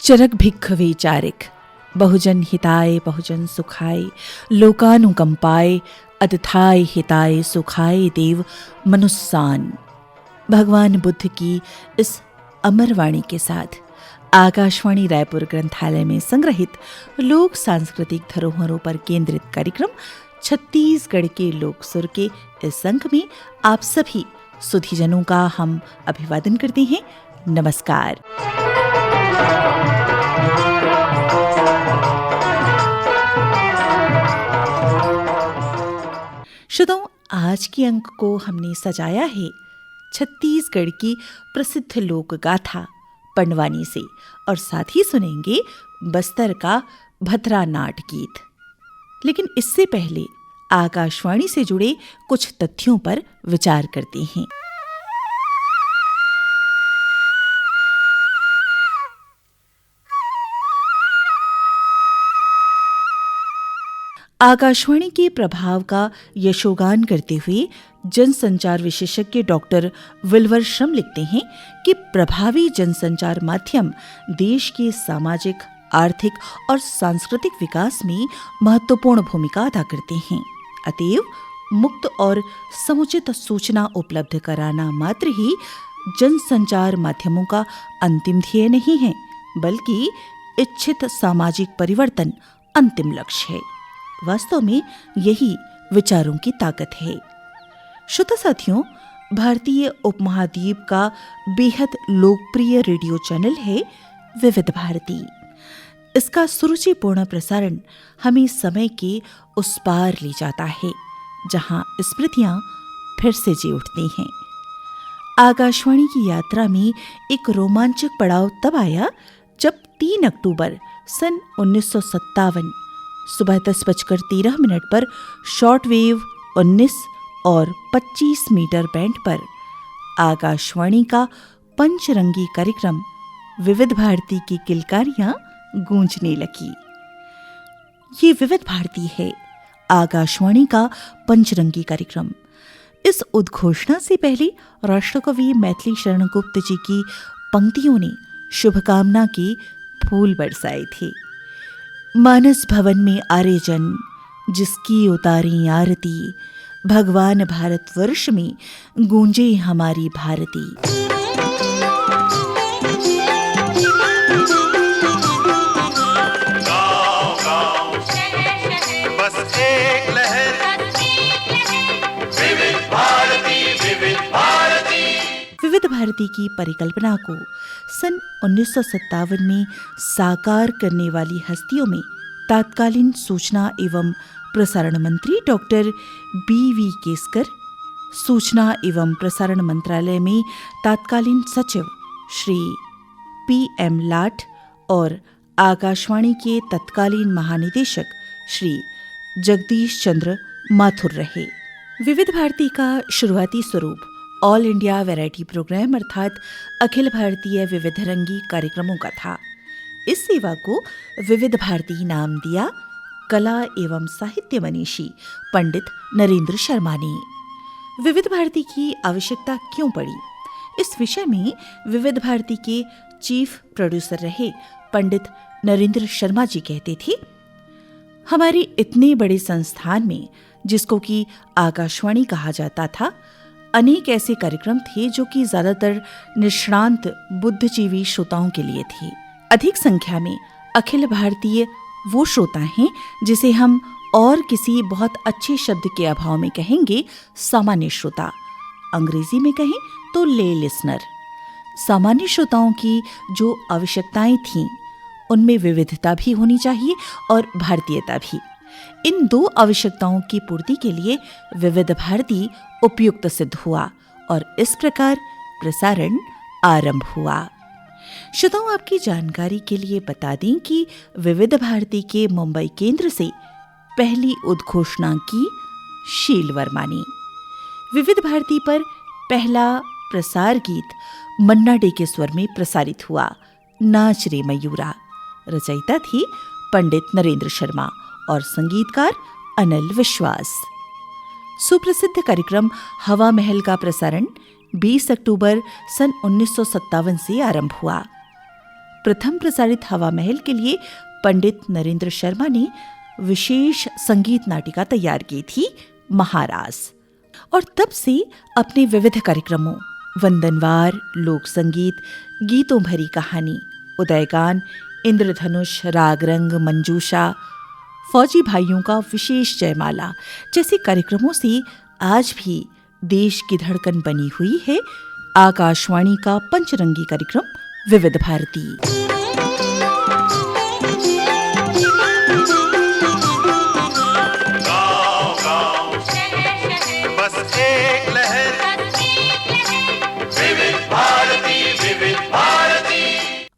चरक भिक्खवे चारिक, बहुजन हिताय बहुजन सुखाय, लोकानुकंपाय अतथाय हिताय सुखाय देव मनुस्सान। भगवान बुद्ध की इस अमर वाणी के साथ आकाशवाणी रायपुर ग्रंथालय में संग्रहित लोक सांस्कृतिक धरोहरों पर केंद्रित कार्यक्रम छत्तीसगढ़ के लोक सुर के इस अंक में आप सभी सुधीजनों का हम अभिवादन करते हैं। नमस्कार। श्रोताओ, आज के अंक को हमने सजाया है छत्तीसगढ़ की प्रसिद्ध लोक गाथा पंडवानी से और साथ ही सुनेंगे बस्तर का भतरा नाट गीत। लेकिन इससे पहले आकाशवाणी से जुड़े कुछ तथ्यों पर विचार करते हैं। आकाशवाणी के प्रभाव का यशोगान करते हुए जनसंचार विशेषज्ञ डॉक्टर विल्वर श्रम लिखते हैं कि प्रभावी जनसंचार माध्यम देश के सामाजिक, आर्थिक और सांस्कृतिक विकास में महत्वपूर्ण भूमिका अदा करते हैं। अतएव मुक्त और समुचित सूचना उपलब्ध कराना मात्र ही जनसंचार माध्यमों का अंतिम ध्येय नहीं है, बल्कि इच्छित सामाजिक परिवर्तन अंतिम लक्ष्य है। वास्तव में यही विचारों की ताकत है। श्रोता साथियों, भारतीय उपमहाद्वीप का बेहद लोकप्रिय रेडियो चैनल है विविध भारती। इसका सुरुचिपूर्ण प्रसारण हमें समय के उस पार ले जाता है जहां स्मृतियां फिर से जी उठती हैं। आकाशवाणी की यात्रा में एक रोमांचक पड़ाव तब आया जब 3 अक्टूबर सन 1957 सुबह 10:13 पर शॉर्टवेव 19 और 25 मीटर बैंड पर आकाशवाणी का पंचरंगी कार्यक्रम विविध भारती की किलकारियां गूंजने लगी। ये विविध भारती है, आकाशवाणी का पंचरंगी कार्यक्रम। इस उद्घोषणा से पहले राष्ट्रकवि मैथिली शरण गुप्त जी की पंक्तियों ने शुभकामना के फूल बरसाए थे। मानस भवन में आर्यजन जिसकी उतारी आरती, भगवान भारतवर्ष में गूंजे हमारी भारती। गाँव गाँव बस एक लहर, विविध भारती विविध भारती। विविध भारती की परिकल्पना को सन 1957 में साकार करने वाली हस्तियों में तत्कालीन सूचना एवं प्रसारण मंत्री डॉक्टर B.V. केसकर, सूचना एवं प्रसारण मंत्रालय में तत्कालीन सचिव श्री P.M. लाठ और आकाशवाणी के तत्कालीन महानिदेशक श्री जगदीश चंद्र माथुर रहे। विविध भारती का शुरुआती स्वरूप ऑल इंडिया वैरायटी प्रोग्राम अर्थात अखिल भारतीय विविधरंगी कार्यक्रमों का था। इस सेवा को विविध भारती नाम दिया कला एवं साहित्य मनीषी पंडित नरेंद्र शर्मा ने। विविध भारती की आवश्यकता क्यों पड़ी, इस विषय में विविध भारती के चीफ प्रोड्यूसर रहे पंडित नरेंद्र शर्मा जी कहते थे, हमारे इतने बड़े संस्थान में जिसको कि आकाशवाणी कहा जाता था, अनेक ऐसे कार्यक्रम थे जो कि ज्यादातर निष्णांत बुद्धिजीवी श्रोताओं के लिए थे। अधिक संख्या में अखिल भारतीय वो श्रोता हैं जिसे हम और किसी बहुत अच्छे शब्द के अभाव में कहेंगे सामान्य श्रोता, अंग्रेजी में कहें तो ले लिसनर। सामान्य श्रोताओं की जो आवश्यकताएं थीं उनमें विविधता भी होनी चाहिए और भारतीयता भी। इन 2 आवश्यकताओं की पूर्ति के लिए विविध भारती उपयुक्त सिद्ध हुआ और इस प्रकार प्रसारण आरंभ हुआ। श्रोताओं, आपकी जानकारी के लिए बता दें कि विविध भारती के मुंबई केंद्र से पहली उद्घोषणा की शील वर्मा ने। विविध भारती पर पहला प्रसार गीत मन्ना डे के स्वर में प्रसारित हुआ, नाच रे मयूरा। रचयिता थी पंडित नरेंद्र शर्मा और संगीतकार अनिल विश्वास। सुप्रसिद्ध कार्यक्रम हवा महल का प्रसारण 20 अक्टूबर सन 1957 से आरंभ हुआ। प्रथम प्रसारित हवा महल के लिए पंडित नरेंद्र शर्मा ने विशेष संगीत नाटिका तैयार की थी, महारास। और तब से अपने विविध कार्यक्रमों वंदनवार, लोक संगीत, गीतों भरी कहानी, उदयगान, इंद्रधनुष, रागरंग, मंजूषा, फौजी भाइयों का विशेष जयमाला जैसे कार्यक्रमों से आज भी देश की धड़कन बनी हुई है आकाशवाणी का पंचरंगी कार्यक्रम विविध भारती।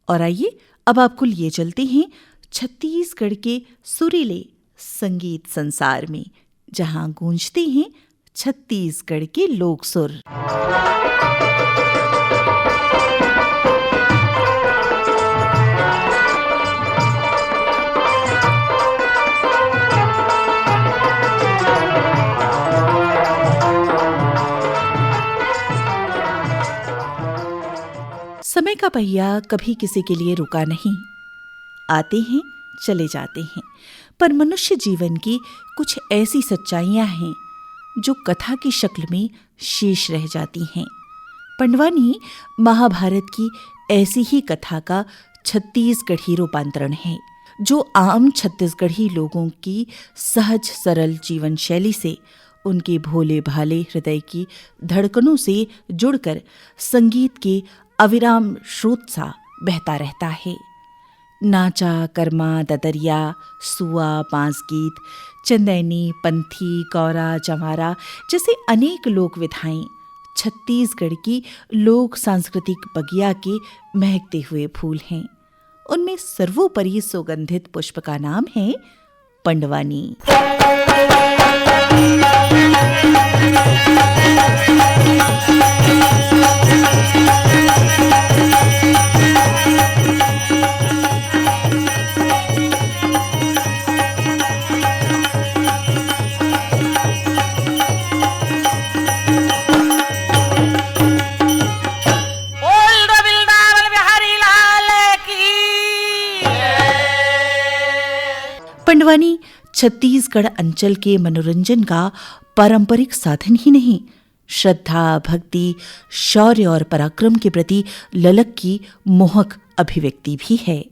और आइए अब आपको लिए चलते हैं छत्तीसगढ़ के सुरीले संगीत संसार में, जहां गूंजते हैं छत्तीसगढ़ के लोक सुर। समय का पहिया कभी किसी के लिए रुका नहीं। आते हैं, चले जाते हैं, पर मनुष्य जीवन की कुछ ऐसी सच्चाइयां हैं जो कथा की शक्ल में शेष रह जाती हैं। पंडवानी महाभारत की ऐसी ही कथा का छत्तीसगढ़ी रूपांतरण है, जो आम छत्तीसगढ़ी लोगों की सहज सरल जीवन शैली से, उनके भोले भाले हृदय की धड़कनों से जुड़कर संगीत के अविराम स्रोत सा बहता रहता है। नाचा, कर्मा, ददरिया, सुआ, बांस गीत, चंदैनी, पंथी, कौरा, चमारा जैसे अनेक लोक विधाएं छत्तीसगढ़ की लोक सांस्कृतिक बगिया के महकते हुए फूल हैं। उनमें सर्वोपरि सुगंधित पुष्प का नाम है पंडवानी। पंडवानी छत्तीसगढ़ अंचल के मनोरंजन का पारंपरिक साधन ही नहीं, श्रद्धा, भक्ति, शौर्य और पराक्रम के प्रति ललक की मोहक अभिव्यक्ति भी है।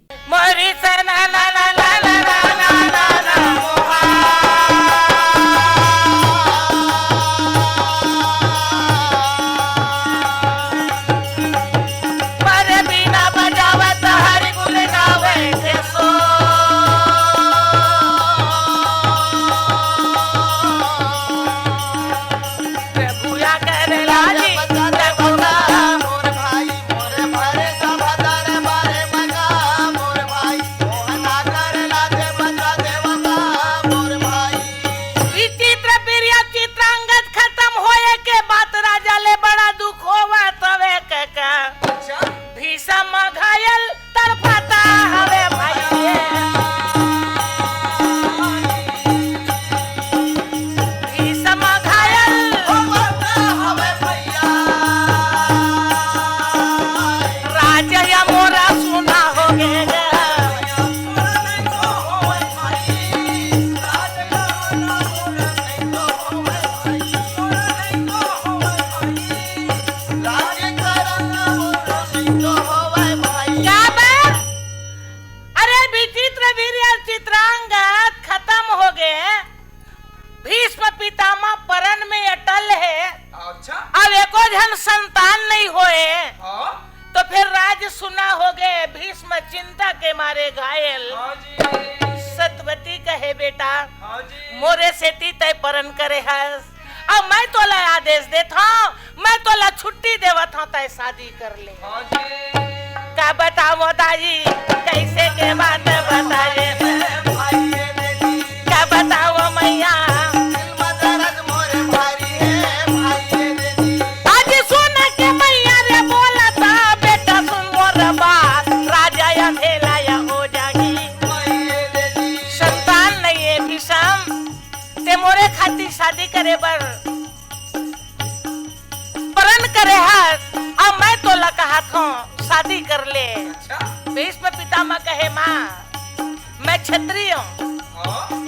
मोरे सेती तय परन करे हस, अब मैं तोला आदेश देता हूँ, मैं तोला छुट्टी देवत हूँ, तय शादी कर ले। का बताओ दाई, कैसे के बात बताए, का बताओ मैया, आज सुन के मैया रे बोलता, बेटा सुन मोर बात, राजा अंधेला या हो जागी, संतान नहीं है भीषम, ते मोरे खातिर शादी करे बर परन करे हाथ, अब मैं तो लगा हाथों शादी कर ले। भीष्म पितामह कहे माँ मैं क्षत्रिय हूँ,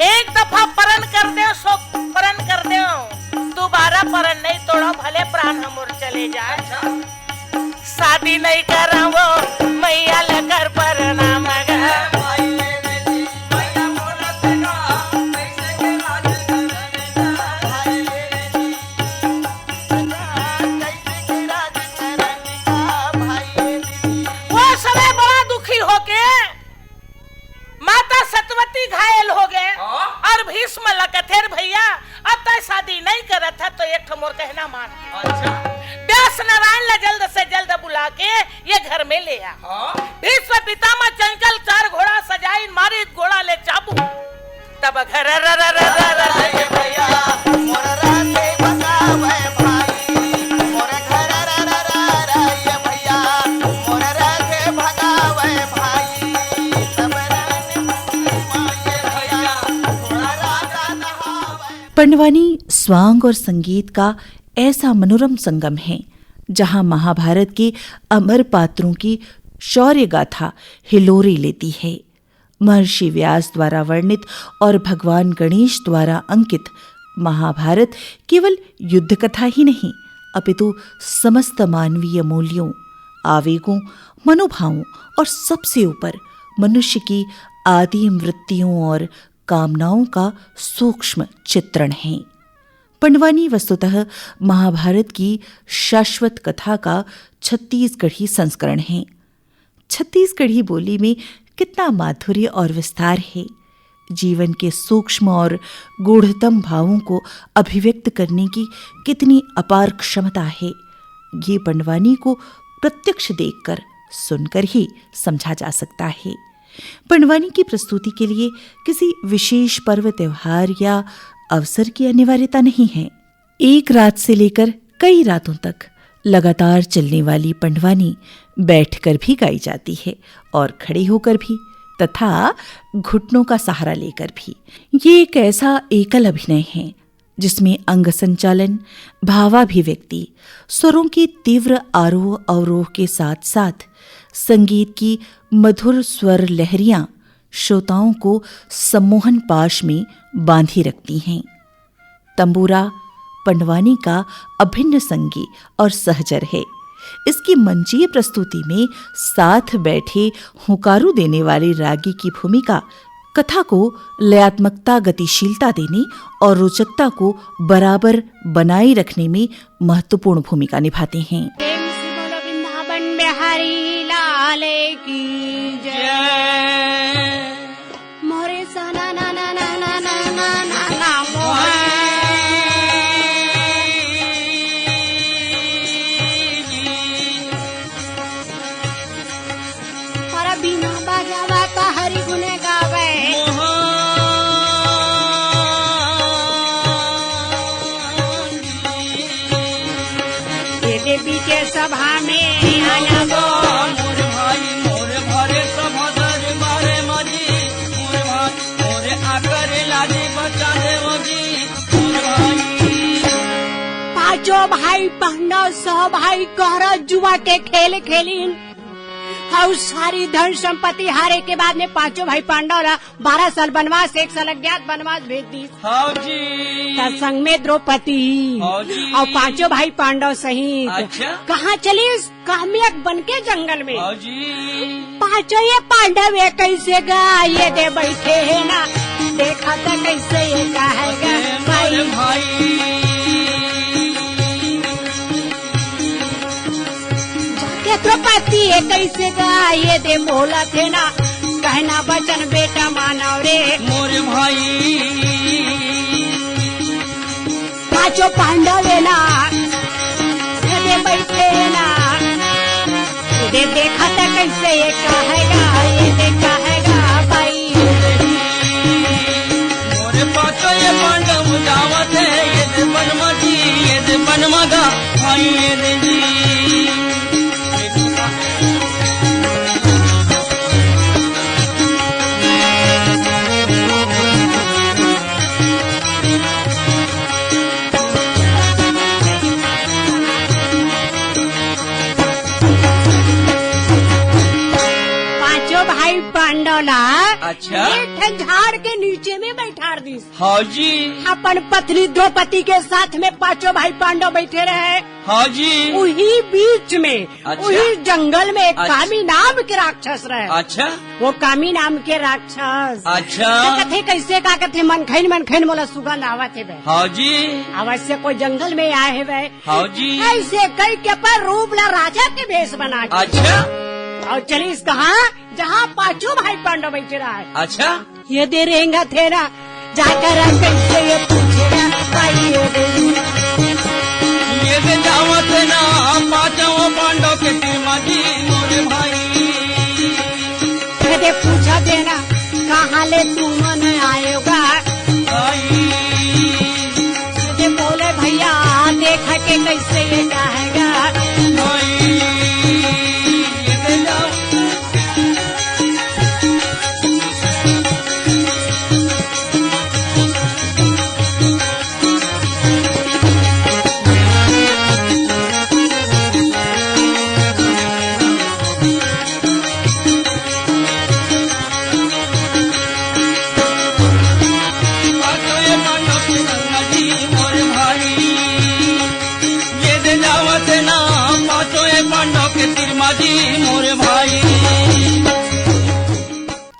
एक दफा परण कर दे सो परण कर दे, दोबारा परण नहीं तोड़ो भले प्राण हमोर चले जाए। शादी नहीं करा वो मैया लेकर परनाम घायल हो गए और भीष्म लकथेर भैया अब तक शादी नहीं करा था तो एक ठमोर कहना मान। अच्छा। व्यास नारायण ला जल्द से जल्द बुला के ये घर में ले आ। भीष्म पितामह चंचल 4 घोड़ा सजाई मारी घोड़ा ले चाबू तब घर भैया पंडवानी स्वांग और संगीत का ऐसा मनोरम संगम है जहां महाभारत के अमर पात्रों की शौर्य गाथा हिलोरी लेती है। महर्षि व्यास द्वारा वर्णित और भगवान गणेश द्वारा अंकित महाभारत केवल युद्ध कथा ही नहीं अपितु समस्त मानवीय मूल्यों, आवेगों, मनोभावों और सबसे ऊपर मनुष्य की आदि वृत्तियों और कामनाओं का सूक्ष्म चित्रण है। पंडवानी वस्तुतः महाभारत की शाश्वत कथा का छत्तीसगढ़ी संस्करण है। छत्तीसगढ़ी बोली में कितना माधुर्य और विस्तार है, जीवन के सूक्ष्म और गूढ़तम भावों को अभिव्यक्त करने की कितनी अपार क्षमता है, ये पंडवानी को प्रत्यक्ष देखकर सुनकर ही समझा जा सकता है। पंडवानी की प्रस्तुति के लिए किसी विशेष पर्व, त्योहार या अवसर की अनिवार्यता नहीं है। एक रात से लेकर कई रातों तक लगातार चलने वाली पंडवानी बैठकर भी गाई जाती है और खड़े होकर भी तथा घुटनों का सहारा लेकर भी। ये एक ऐसा एकल अभिनय है जिसमें अंग संचालन, भावाभिव्यक्ति, स्वरों की तीव्र आरोह अवरोह के साथ साथ संगीत की मधुर स्वर लहरियां श्रोताओं को सम्मोहन पाश में बांधी रखती हैं। तंबूरा पंडवानी का अभिन्न संगी और सहचर है। इसकी मंचीय प्रस्तुति में साथ बैठे हुंकारू देने वाले रागी की भूमिका कथा को लयात्मकता, गतिशीलता देने और रोचकता को बराबर बनाए रखने में महत्वपूर्ण भूमिका निभाते हैं। की जय मोरे सना ना ना ना ना ना ना ना ना हरा बिना बजावा तो हरि गुने गावे ये देवी के सभा में आना गो पांचों भाई पांडव सब भाई कहरा जुआ के खेल खेलीन और सारी धन संपत्ति हारे के बाद में पांचों भाई पांडव 12 साल वनवास, 1 साल अज्ञात वनवास भेज दी। संग में द्रौपदी और पांचों भाई पांडव सहित अच्छा? कहाँ चली? काम्यक बन के जंगल में। पांचों ये पांडव ये कैसे गा ये दे बैठे है ना, देखा था कैसे ये कहेगा भाई द्रौपदी ये कैसे गा ये दे मोला थे ना, कहना बचन बेटा मानव रे मोरे भाई। पांचों पांडव है ना दे बैठे ना, ये देखा था कैसे ये कहेगा ये दे कहेगा भाई मोरे पांचों ये पांडव जावत है ये दे बनमा जी ये दे बनमा गा भाई ये दे जी। अच्छा। एक ठन झाड़ के नीचे में बैठा दिस। हाँ जी। अपन पत्नी द्रौपदी के साथ में पांचों भाई पांडव बैठे रहे। हाँ जी। वही बीच में अच्छा। वही जंगल में एक अच्छा। कामी नाम के राक्षस रहे। अच्छा। वो कामी नाम के राक्षस अच्छा। कथे कैसे का कथे मनखैन मोला सुगंध आवत है बे। हाँ जी। अवश्य कोई जंगल में आए है बे। हाँ जी। ऐसे कई के पर रूप ला राजा के भेष बना के। अच्छा। और चलिस कहा जहाँ पांचों भाई पांडव बैठे रहा है। अच्छा। ये दे रहेगा थे ना जाकर कैसे ये पूछेगा भाई ये दे जावत ना पांचों पांडव के तिरमाजी मोरे भाई। दे पूछा देना कहाँ ले तुम आएगा भाई। दे बोले भैया देखा के कैसे ये कहेगा भाई ये दे जाओ।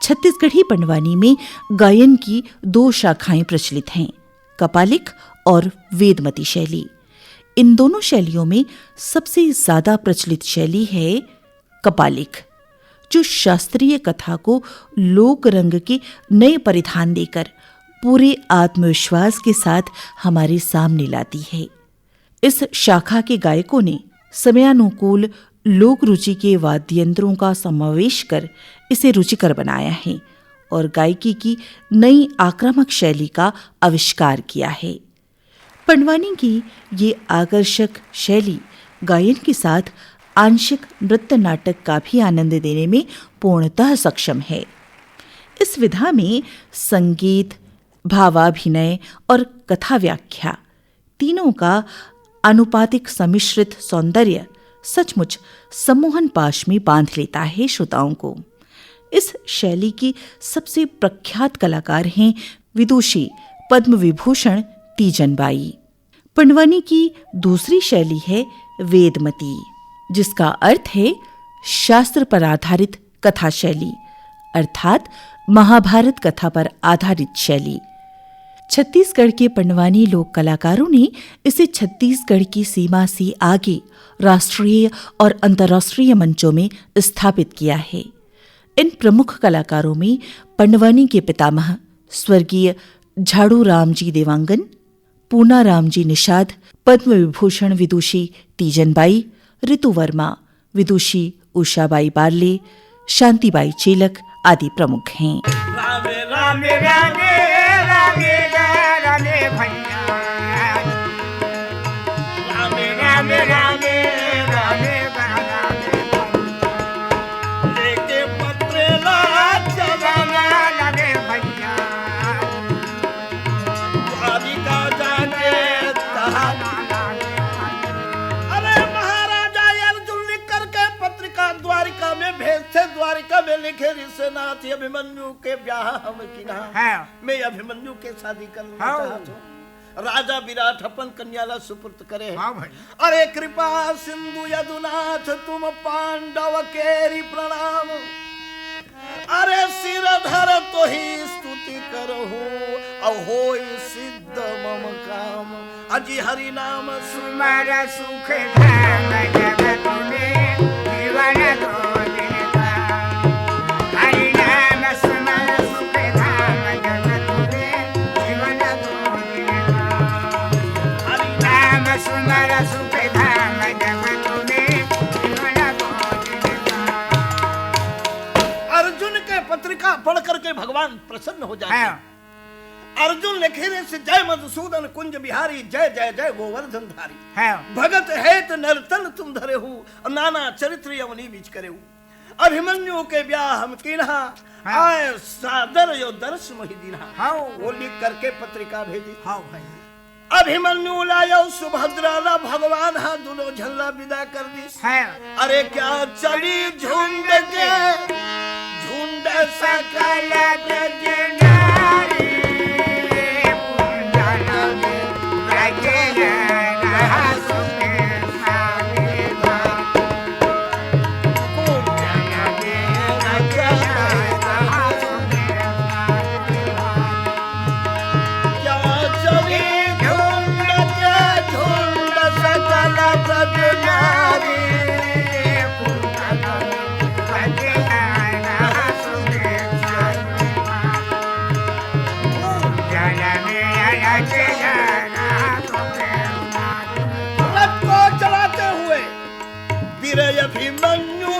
छत्तीसगढ़ी पंडवानी में गायन की दो शाखाएं प्रचलित हैं, कपालिक और वेदमती शैली। इन दोनों शैलियों में सबसे ज्यादा प्रचलित शैली है कपालिक, जो शास्त्रीय कथा को लोक रंग के नए परिधान देकर पूरे आत्मविश्वास के साथ हमारे सामने लाती है। इस शाखा के गायकों ने समयानुकूल लोक रुचि के वाद्ययंत्रों का समावेश कर इसे रुचिकर बनाया है और गायकी की नई आक्रामक शैली का आविष्कार किया है। पंडवानी की ये आकर्षक शैली गायन के साथ आंशिक नृत्य नाटक का भी आनंद देने में पूर्णतः सक्षम है। इस विधा में संगीत, भावाभिनय और कथा व्याख्या तीनों का अनुपातिक सम्मिश्रित सौंदर्य सचमुच सम्मोहन पाश में बांध लेता है श्रोताओं को। इस शैली की सबसे प्रख्यात कलाकार हैं विदुषी पद्म विभूषण तीजनबाई। पंडवानी की दूसरी शैली है वेदमती, जिसका अर्थ है शास्त्र पर आधारित कथा शैली, अर्थात महाभारत कथा पर आधारित शैली। छत्तीसगढ़ के पंडवानी लोक कलाकारों ने इसे छत्तीसगढ़ की सीमा से आगे राष्ट्रीय और अंतर्राष्ट्रीय मंचों में स्थापित किया है। इन प्रमुख कलाकारों में पंडवानी के पितामह स्वर्गीय झाड़ू राम जी देवांगन, पूना राम जी निषाद, पद्म विभूषण विदुषी तीजनबाई, ऋतु वर्मा, विदुषी उषाबाई बार्ले, शांतिबाई चेलक आदि प्रमुख हैं। रामे रामे रामे रामे रामे भैया, रामे रामे रामे रामे रामे लेके पत्र लाना लगे भैया, द्वारिका जाने अरे महाराजा अर्जुन लिख करके पत्रिका द्वारिका में भेजते। द्वारिका में लिखे ऋषनाथ अभिमन्यु के ब्याह हम किना मैं अभिमन्यु के शादी करना चाहता हूँ। राजा विराट अपन कन्याला सुपुर्द करे। अरे कृपा सिंधु यदुनाथ तुम पांडव केरी प्रणाम। अरे सिर धर तो ही स्तुति करहु अहोई सिद्ध मम काम। अजी हरि नाम सुमर सुख धाम जगत में जीवन दो दिन धाम। हरि नाम सुमर सुख धाम जगत में जीवन दो दिन धाम। हरि नाम सुमर सुख धाम जगत में जीवन दो दिन धाम। अर्जुन के पत्रिका पढ़ करके भगवान प्रसन्न हो जाते हैं। अर्जुन लिखे से जय मधुसूदन कुंज बिहारी, जय जय जय गोवर्धन धारी। भगत हेत नरतन तुम धरे हो, नाना चरित्र यवनी बीच करे हो। अभिमन्यु के ब्याह हम कीन्हा, आए सादर यो दर्श मोहि दीन्हा। वो लिख करके पत्रिका भेजी। अभिमन्यु लायो सुभद्रा ला भगवान हा दुनो झल्ला विदा कर दी। अरे क्या चली झुंड के झुंड सकल ब्रज नारी अभिमन्यु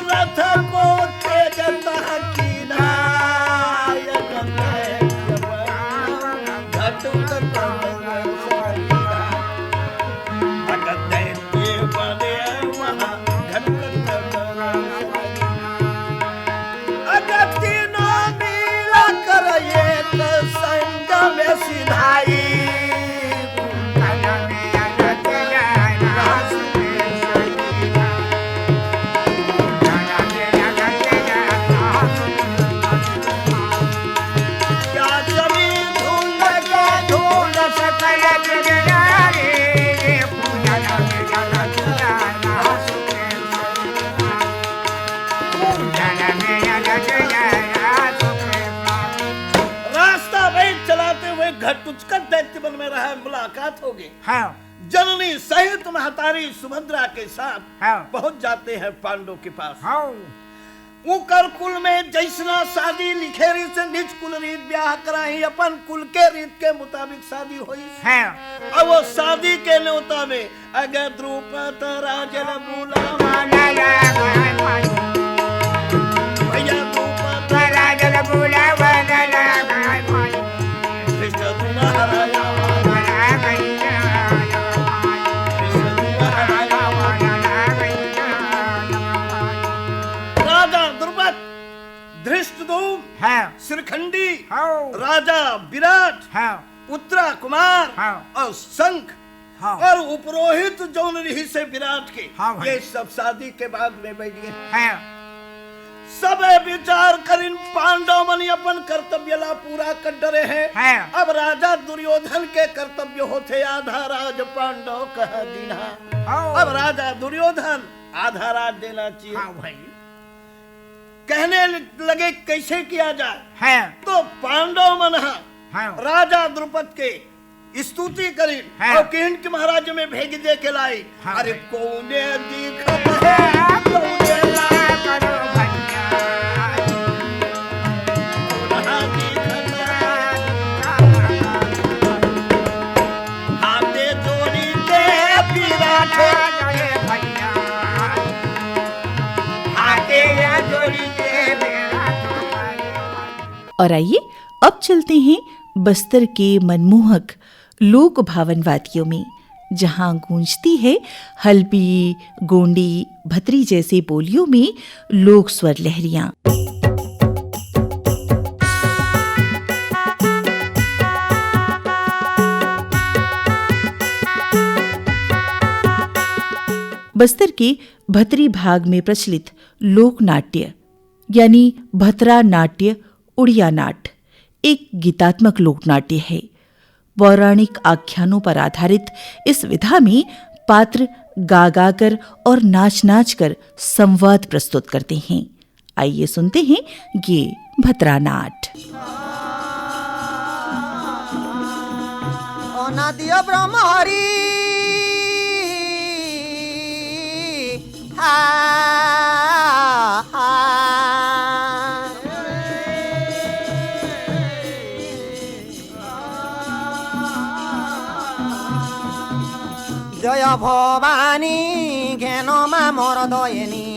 रथ को तेजत कीनाय अगति नो मिला कर एक संग में सिधाई घटुचकर दैत्य बन में रहा मुलाकात होगी। हाँ। जननी सहित महतारी सुभद्रा के साथ हाँ। पहुंच जाते हैं पांडव के पास। हाँ। उकर कुल में जैसना शादी लिखेरी से निज कुल रीत ब्याह कराही अपन कुल के रीत के मुताबिक शादी हुई। हाँ। अब वो शादी के न्योता में अगर द्रुपद राजन बुलावा भैया द्रुपद राजन बुलावा राजा द्रुपद, धृष्टद्युम्न, हाँ। शिखंडी, हाँ। राजा विराट, हाँ। उत्तरा कुमार, हाँ। और शंख, हाँ। और उपरोहित जौन रही से विराट के, हाँ भाई। ये सब शादी के बाद में बैठ गए। हाँ। सब विचार कर इन पांडव मनी अपन कर्तव्य ला पूरा कर डरे हैं। हाँ। अब राजा दुर्योधन के कर्तव्य होते आधा राज पांडव कह दीना। हाँ। अब राजा दुर्योधन आधा राज देना चाहिए। हाँ भाई। कहने लगे कैसे किया जाए। हाँ। तो पांडव मन हाँ। राजा द्रुपद के स्तुति करी। हाँ। और किन के महाराज में भेज दे के लाई। हाँ। अरे कौने दिखत है कौने ला करो और आइए अब चलते हैं बस्तर के मनमोहक लोक भावन वादियों में, जहां गूंजती है हल्बी, गोंडी, भतरी जैसे बोलियों में लोक स्वर लहरियां। बस्तर के भतरी भाग में प्रचलित लोक नाट्य यानी भतरा नाट्य उड़िया नाट एक गीतात्मक लोकनाट्य है। पौराणिक आख्यानों पर आधारित इस विधा में पात्र गा गा कर और नाच नाच कर संवाद प्रस्तुत करते हैं। आइए सुनते हैं ये भतरा नाट। अनादिया ब्रह्महरि जय भवानी घेनमा मोर दयनी,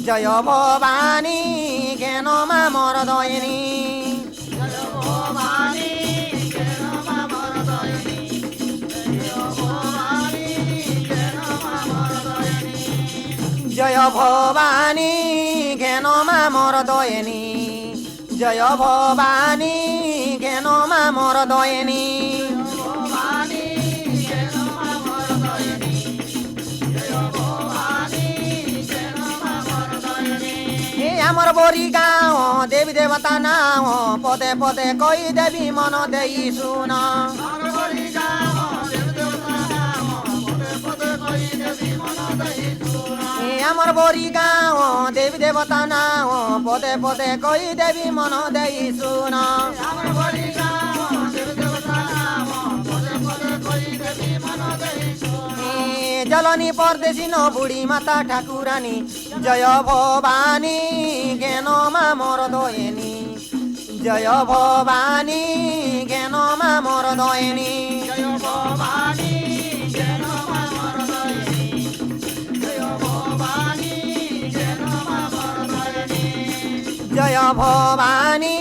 जय भवानी घेनमा मोर दयनी, जय भवानी घेनमा मोर दयनी, जय भवानी घेनमा मोर दयनी, जय भवानी घेनमा मोर दयनी, जय भवानी घेनमा मोर दयनी, আমার বরি গাঁও देवी देवता नाम पदे पदे कही देवी मन देई सुन আমার বরি গাঁও দেবী দেবতা নাও পদে পদে কই দেবী মন দেই শুন জলনী পরদেশী ন বুড়ি মাতা ঠাকুরানী জয় ভবানী জ্ঞান মা মর দয়নী জয় ভবানী জ্ঞান মা মর দয়নী জয় ভবানী জয় ভবানী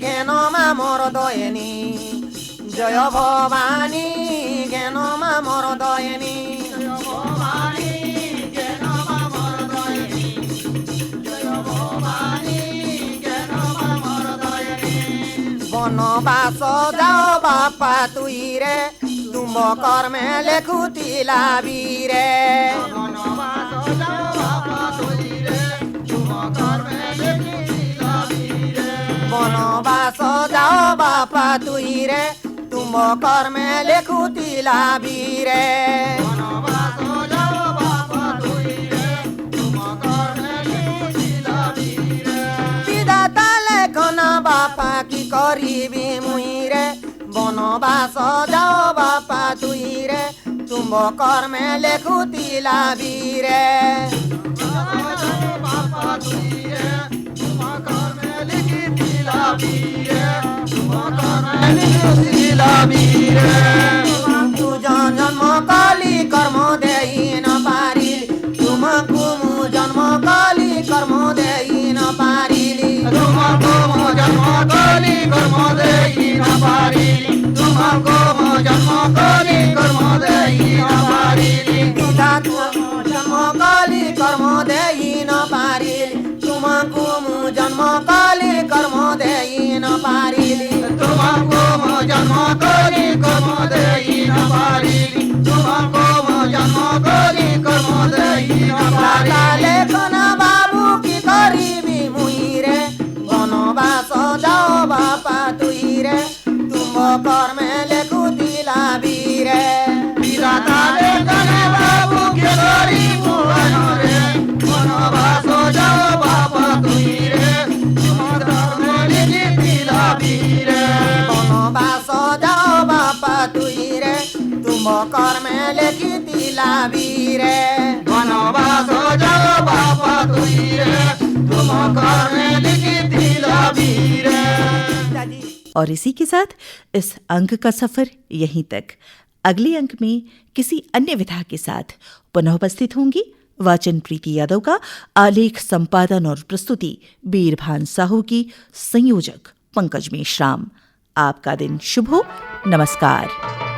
জ্ঞান মা মর দয়নী জয় ভবানী জ্ঞান মা মর দয়নী বনবাস যাও বাপা তুই রে তুম কর্মে লেখুতিলা বীরে বনবাস যাও বাপা তুই রে তুম কর্মে লেখুতিলা বীরে বিধাতা লেখন বাপা কি করিবি মুই রে বনবাস যাও বাপা তুই রে তুম কর্মে লেখুতিলা বীরে তু জন্ম কালি কর্ম দেই ন পারি তুমকু মু জন্ম কালি কর্ম দেই ন পারিলি তুমকু মু জন্ম কালি কর্ম দেই ন পারিলি তুমকু মু জন্ম কালি কর্ম দেই ন পারিলি জন্ম কালি কর্ম দেই ন পারিলি তুমকু মু জন্ম কালি কর্ম দেই ন পারিলি তুমকু মু জন্ম কালি কর্ম দেই ন পারিলি তুমকু মু জন্ম কালি কর্ম দেই ন পারিলি লেখন বাবু কি করিবি মুই রে বনবাস যাও বাপা তুই রে তুম কর্মে লেখুতিলা বীরে বিধাতা লেখন বাবু কি করিবু রে বনবাস যাও বাপা তুই রে তুম কর্মে লেখুতিলা বীরে বনবাস যাও বাপা তুই রে তুম কর্মে লেখিতিলা বীরে বনবাস যাও বাপা তুই রে তুম কর্মে লেখিতিলা বীরে। और इसी के साथ इस अंक का सफर यहीं तक। अगले अंक में किसी अन्य विधा के साथ पुनः उपस्थित होंगी। वाचन प्रीति यादव का, आलेख संपादन और प्रस्तुति बीरभान साहू की, संयोजक पंकज मेश्राम। आपका दिन शुभ हो। नमस्कार।